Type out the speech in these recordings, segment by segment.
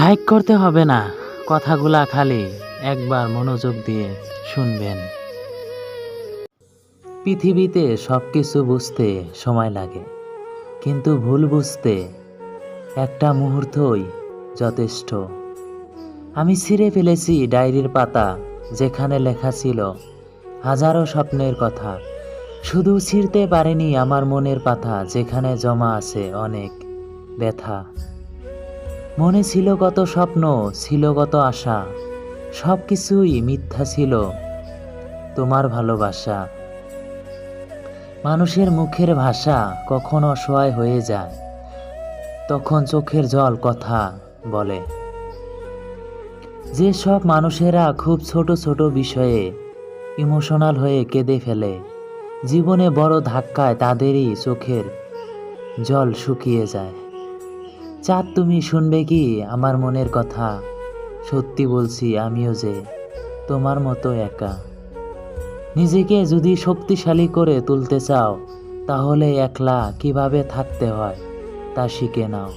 Like করতে হবে না, কথাগুলা খালি একবার মনোযোগ দিয়ে শুনবেন। পৃথিবীতে সব কিছু বুঝতে সময় লাগে, কিন্তু ভুল বুঝতে একটা মুহূর্তই যথেষ্ট। আমি ছিঁড়ে ফেলেছি ডায়েরির পাতা, যেখানে লেখা ছিল হাজারো স্বপ্নের কথা। শুধু ছিঁড়তে পারিনি আমার মনের পাতা, যেখানে জমা আছে অনেক ব্যথা। মনে ছিল কত স্বপ্ন, ছিল কত আশা, সব কিছুই মিথ্যা ছিল তোমার ভালোবাসা। মানুষের মুখের ভাষা কখন অসহায় হয়ে যায়, তখন চোখের জল কথা বলে। যে সব মানুষেরা খুব ছোট ছোট বিষয়ে ইমোশনাল হয়ে কেঁদে ফেলে, জীবনে বড় ধাক্কায় তাদেরই চোখের জল শুকিয়ে যায়। চাঁদ, তুমি শুনবে কি আমার মনের কথা? সত্যি বলছি, আমিও যে তোমার মতো একা। নিজেকে যদি শক্তিশালী করে তুলতে চাও, তাহলে একলা কিভাবে থাকতে হয় তা শিখে নাও।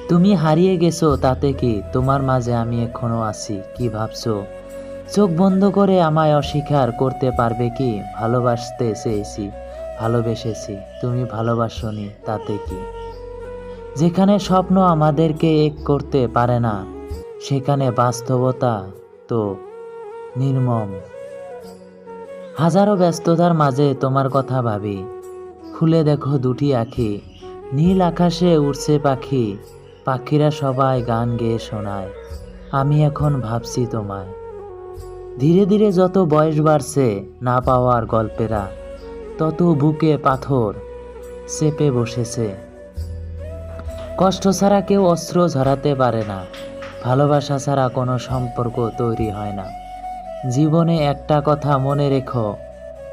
তুমি হারিয়ে গেছো, তাতে কি? তোমার মাঝে আমি এখনো আছি। কি ভাবছো? চোখ বন্ধ করে আমায় অস্বীকার করতে পারবে কি? ভালোবাসতে চেয়েছি, ভালোবেসেছি, তুমি ভালোবাসোনি, তাতে কি? যেখানে স্বপ্ন আমাদেরকে এক করতে পারে না, সেখানে বাস্তবতা তো নির্মম। হাজারো ব্যস্ততার মাঝে তোমার কথা ভাবি, খুলে দেখো দুটি আঁখি, নীল আকাশে উড়ছে পাখি, পাখিরা সবাই গান গেয়ে শোনায়, আমি এখন ভাবছি তোমায়। ধীরে ধীরে যত বয়স বাড়ছে, না পাওয়ার গল্পেরা তত বুকে পাথর চেপে বসেছে। কষ্ট ছাড়া কেউ অস্ত্র ঝরাতে পারে না, ভালোবাসা ছাড়া কোনো সম্পর্ক তৈরি হয় না। জীবনে একটা কথা মনে রেখো,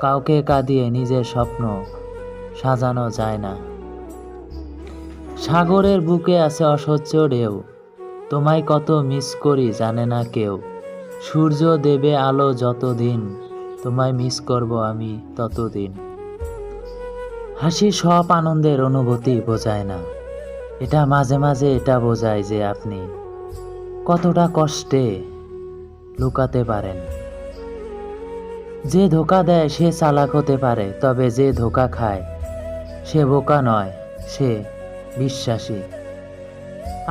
কাউকে কাঁদিয়ে নিজের স্বপ্ন সাজানো যায় না। সাগরের বুকে আছে অসহ্য ঢেউ, তোমায় কত মিস করি জানে না কেউ। সূর্য দেবে আলো যতদিন, তোমায় মিস করব আমি ততদিন। হাসি সব আনন্দের অনুভূতি বোঝায় না, এটা মাঝে মাঝে এটা বোঝায় যে আপনি কতটা কষ্টে লুকাতে পারেন। যে ধোঁকা দেয় সে চালাক হতে পারে, তবে যে ধোঁকা খায় সে বোকা নয়, সে বিশ্বাসী।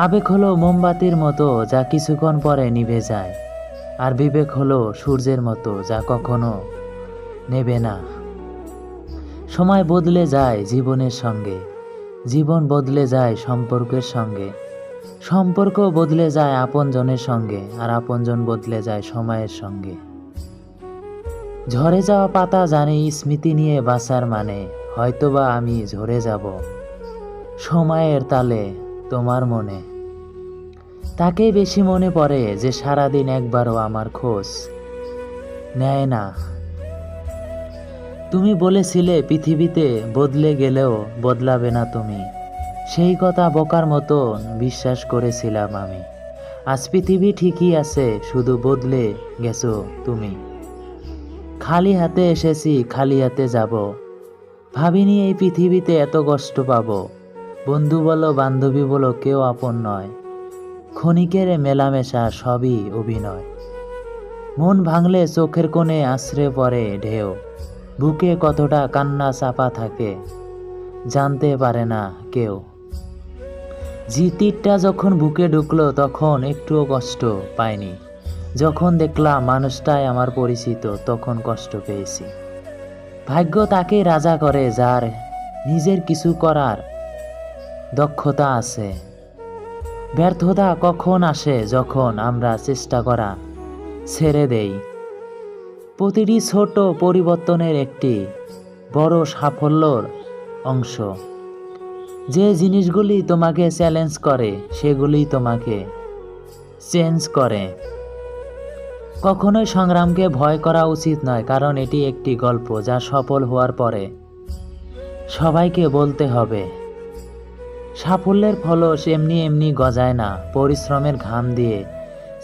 আবেগ হলো মোমবাতির মতো, যা কিছুক্ষণ পরে নিভে যায়, আর বিবেক হলো সূর্যের মতো, যা কখনো নেবে না। সময় বদলে যায় জীবনের সঙ্গে, জীবন বদলে যায় সম্পর্কের সঙ্গে, সম্পর্ক বদলে যায় আপনজনের সঙ্গে, আর আপনজন বদলে যায় সময়ের সঙ্গে। ঝরে যাওয়া পাতা জানি স্মৃতি নিয়ে বাঁচার মানে, হয়তোবা আমি ঝরে যাব সময়ের তালে তোমার মনে। তাকেই বেশি মনে পড়ে যে সারাদিন একবারও আমার খোঁজ নেয় না। তুমি বলেছিলে পৃথিবীতে বদলে গেলেও বদলাবে না তুমি, সেই কথা বোকার মতো বিশ্বাস করেছিলাম আমি। আজ পৃথিবী ঠিকই আছে, শুধু বদলে গেছো তুমি। খালি হাতে এসেছি, খালি হাতে যাব, ভাবিনি এই পৃথিবীতে এত কষ্ট পাবো। বন্ধু বলো বান্ধবী বলো, কেউ আপন নয়, ক্ষণিকের মেলামেশা সবই অভিনয়। মন ভাঙলে চোখের কোণে আশ্রে পড়ে ঢেউ, বুকে কতটা কান্না চাপা থাকে জানতে পারে না কেউ। তীরটা যখন বুকে ঢুকলো, তখন একটুও কষ্ট পাইনি। যখন দেখলাম মানুষটাই আমার পরিচিত, তখন কষ্ট পেয়েছি। ভাগ্য তাকে রাজা করে যার নিজের কিছু করার দক্ষতা আছে। ব্যর্থতা কখন আসে? যখন আমরা চেষ্টা করা ছেড়ে দেই। প্রতিটি ছোট পরিবর্তনের একটি বড় সাফল্যর অংশ। যে জিনিসগুলি তোমাকে চ্যালেঞ্জ করে, সেগুলি তোমাকে চেঞ্জ করে। কখনোই সংগ্রামকে ভয় করা উচিত নয়, কারণ এটি একটি গল্প যা সফল হওয়ার পরে সবাইকে বলতে হবে। সাফল্যের ফলস এমনি এমনি গজায় না, পরিশ্রমের ঘাম দিয়ে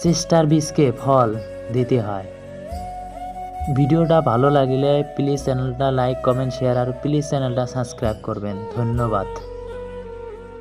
চেষ্টার বীজকে ফল দিতে হয়। ভিডিওটা ভালো লাগলে প্লিজ চ্যানেলটা লাইক কমেন্ট শেয়ার আর প্লিজ চ্যানেলটা সাবস্ক্রাইব করবেন। ধন্যবাদ।